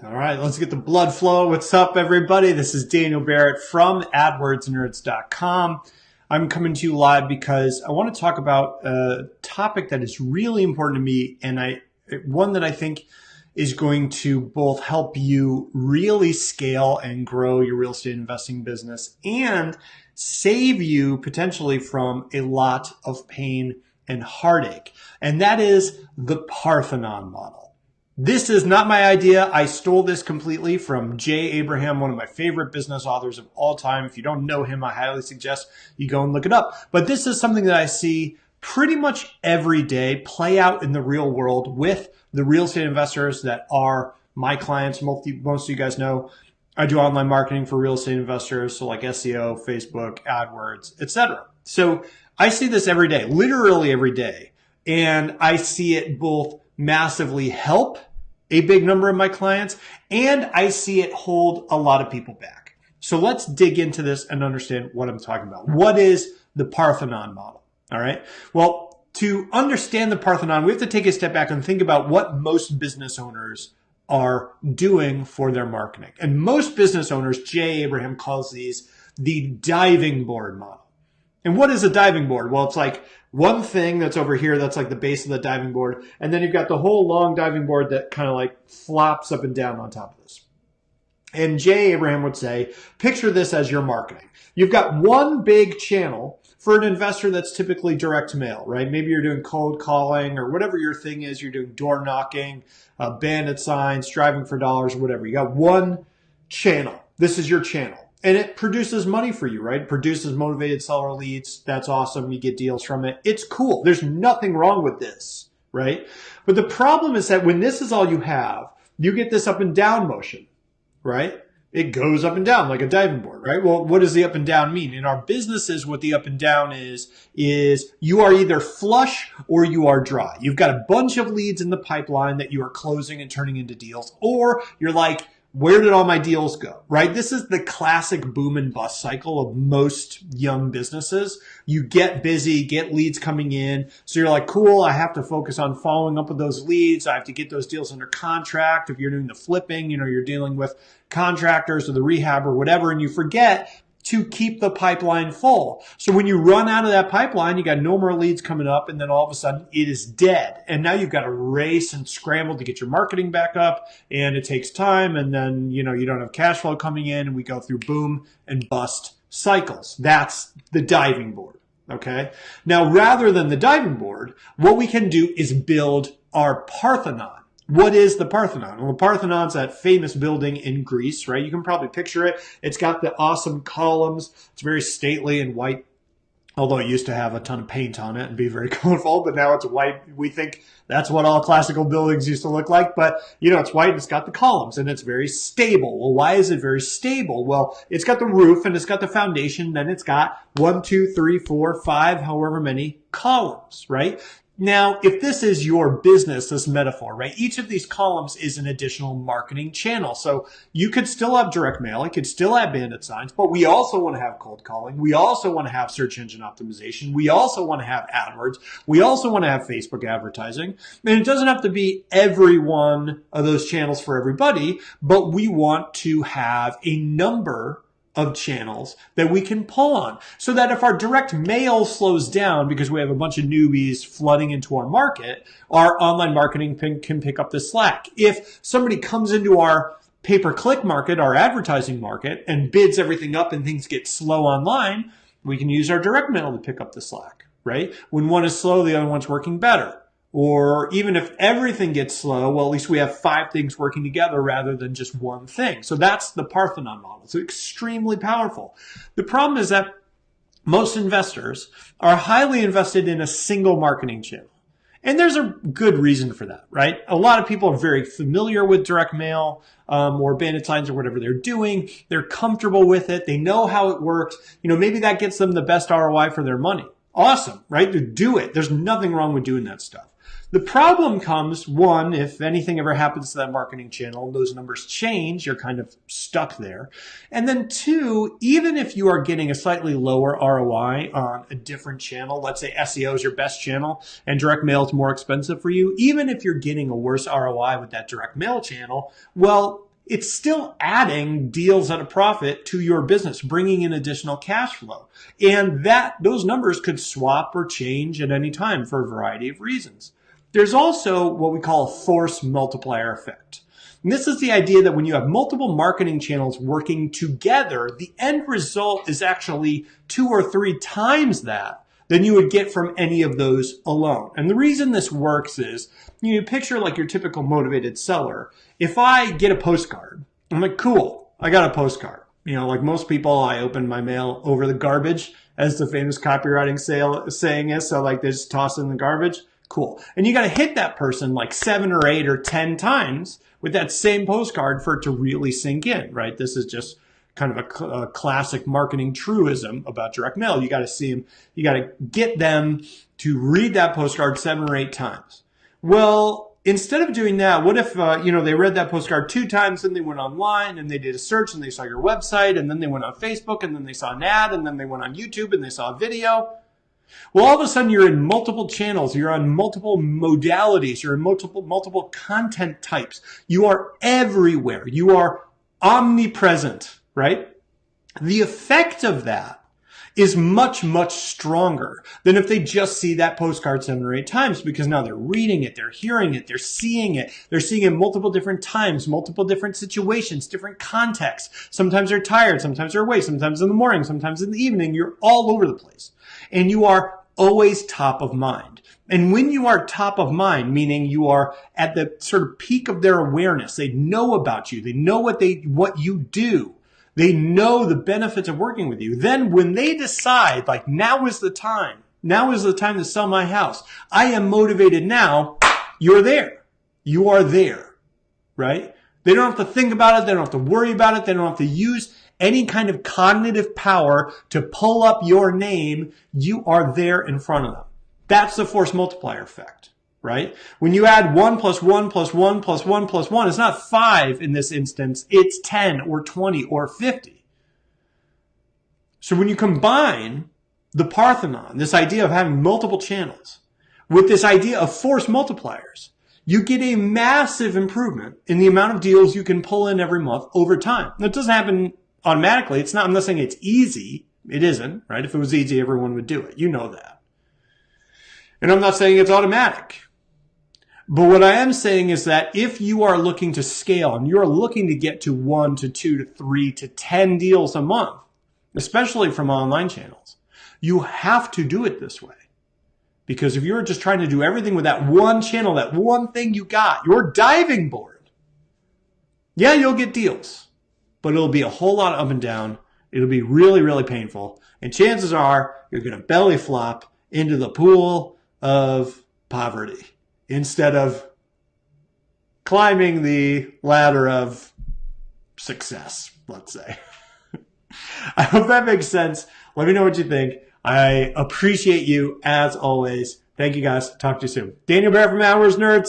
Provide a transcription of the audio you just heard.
All right, let's get the blood flow. What's up, everybody? This is Daniel Barrett from AdWordsNerds.com. I'm coming to you live because I want to talk about a topic that is really important to me, and one that I think is going to both help you really scale and grow your real estate investing business and save you potentially from a lot of pain and heartache. And that is the Parthenon model. This is not my idea. I stole this completely from Jay Abraham, one of my favorite business authors of all time. If you don't know him, I highly suggest you go and look it up. But this is something that I see pretty much every day play out in the real world with the real estate investors that are my clients. Most of you guys know I do online marketing for real estate investors, so like SEO, Facebook, AdWords, etc. So I see this every day, literally every day. And I see it both massively help a big number of my clients, and I see it hold a lot of people back. So let's dig into this and understand what I'm talking about. What is the Parthenon model? All right. Well, to understand the Parthenon, we have to take a step back and think about what most business owners are doing for their marketing. And most business owners, Jay Abraham calls these the diving board model. And what is a diving board? Well, it's like one thing that's over here that's like the base of the diving board. And then you've got the whole long diving board that kind of like flops up and down on top of this. And Jay Abraham would say, picture this as your marketing. You've got one big channel for an investor that's typically direct mail, right? Maybe you're doing cold calling or whatever your thing is. You're doing door knocking, bandit signs, striving for dollars, whatever. You got one channel. This is your channel. And it produces money for you, right? It produces motivated seller leads. That's awesome. You get deals from it. It's cool. There's nothing wrong with this, right? But the problem is that when this is all you have, you get this up and down motion, right? It goes up and down like a diving board, right? Well, what does the up and down mean? In our businesses, what the up and down is you are either flush or you are dry. You've got a bunch of leads in the pipeline that you are closing and turning into deals, or you're like, where did all my deals go, right? This is the classic boom and bust cycle of most young businesses. You get busy, get leads coming in. So you're like, cool, I have to focus on following up with those leads. I have to get those deals under contract. If you're doing the flipping, you're dealing with contractors or the rehab or whatever, and you forget to keep the pipeline full. So when you run out of that pipeline, you got no more leads coming up, and then all of a sudden it is dead. And now you've got to race and scramble to get your marketing back up, and it takes time, and then you don't have cash flow coming in, and we go through boom and bust cycles. That's the diving board. Okay. Now, rather than the diving board, what we can do is build our Parthenon. What is the Parthenon? Well, the Parthenon's that famous building in Greece, right? You can probably picture it. It's got the awesome columns. It's very stately and white, although it used to have a ton of paint on it and be very colorful, but now it's white. We think that's what all classical buildings used to look like, but it's white and it's got the columns and it's very stable. Well, why is it very stable? Well, it's got the roof and it's got the foundation, then it's got 1, 2, 3, 4, 5, however many columns, right? Now, if this is your business, this metaphor, right, each of these columns is an additional marketing channel. So you could still have direct mail. You could still have bandit signs, but we also want to have cold calling. We also want to have search engine optimization. We also want to have AdWords. We also want to have Facebook advertising. And it doesn't have to be every one of those channels for everybody, but we want to have a number of channels that we can pull on so that if our direct mail slows down because we have a bunch of newbies flooding into our market, our online marketing can pick up the slack. If somebody comes into our pay-per-click market, our advertising market, and bids everything up and things get slow online, we can use our direct mail to pick up the slack, right? When one is slow, the other one's working better. Or even if everything gets slow, well, at least we have 5 things working together rather than just one thing. So that's the Parthenon model. It's extremely powerful. The problem is that most investors are highly invested in a single marketing channel. And there's a good reason for that, right? A lot of people are very familiar with direct mail or bandit signs or whatever they're doing. They're comfortable with it. They know how it works. Maybe that gets them the best ROI for their money. Awesome, right? To do it. There's nothing wrong with doing that stuff. The problem comes, one, if anything ever happens to that marketing channel, those numbers change, you're kind of stuck there. And then two, even if you are getting a slightly lower ROI on a different channel, let's say SEO is your best channel and direct mail is more expensive for you, even if you're getting a worse ROI with that direct mail channel, well, it's still adding deals at a profit to your business, bringing in additional cash flow. And those numbers could swap or change at any time for a variety of reasons. There's also what we call a force multiplier effect. And this is the idea that when you have multiple marketing channels working together, the end result is actually 2 or 3 times that than you would get from any of those alone. And the reason this works is, you picture like your typical motivated seller. If I get a postcard, I'm like, cool, I got a postcard. Like most people, I open my mail over the garbage, as the famous copywriting saying is. So like they just toss it in the garbage. Cool. And you got to hit that person like 7 or 8 or 10 times with that same postcard for it to really sink in, right? This is just kind of a classic marketing truism about direct mail. You got to see them, you got to get them to read that postcard 7 or 8 times. Well, instead of doing that, what if, they read that postcard 2 times and they went online and they did a search and they saw your website and then they went on Facebook and then they saw an ad and then they went on YouTube and they saw a video. Well, all of a sudden you're in multiple channels, you're on multiple modalities, you're in multiple content types. You are everywhere. You are omnipresent, right? The effect of that is much, much stronger than if they just see that postcard 7 or 8 times, because now they're reading it, they're hearing it, they're seeing it multiple different times, multiple different situations, different contexts. Sometimes they're tired, sometimes they're awake, sometimes in the morning, sometimes in the evening. You're all over the place. And you are always top of mind. And when you are top of mind, meaning you are at the sort of peak of their awareness, they know about you, they know what you do, they know the benefits of working with you. Then when they decide, like, now is the time to sell my house, I am motivated now, you're there. You are there, right? They don't have to think about it. They don't have to worry about it. They don't have to use any kind of cognitive power to pull up your name. You are there in front of them. That's the force multiplier effect, right? When you add 1 plus 1 plus 1 plus 1 plus 1, it's not 5 in this instance. It's 10 or 20 or 50. So when you combine the Parthenon, this idea of having multiple channels, with this idea of force multipliers, you get a massive improvement in the amount of deals you can pull in every month over time. Now, it doesn't happen automatically. I'm not saying it's easy. It isn't, right? If it was easy, everyone would do it. You know that. And I'm not saying it's automatic. But what I am saying is that if you are looking to scale and you're looking to get to 1 to 2 to 3 to 10 deals a month, especially from online channels, you have to do it this way. Because if you're just trying to do everything with that one channel, that one thing you got, your diving board, yeah, you'll get deals, but it'll be a whole lot up and down. It'll be really, really painful. And chances are you're going to belly flop into the pool of poverty instead of climbing the ladder of success, let's say. I hope that makes sense. Let me know what you think. I appreciate you as always. Thank you guys. Talk to you soon. Daniel Barrett from AdWords Nerds.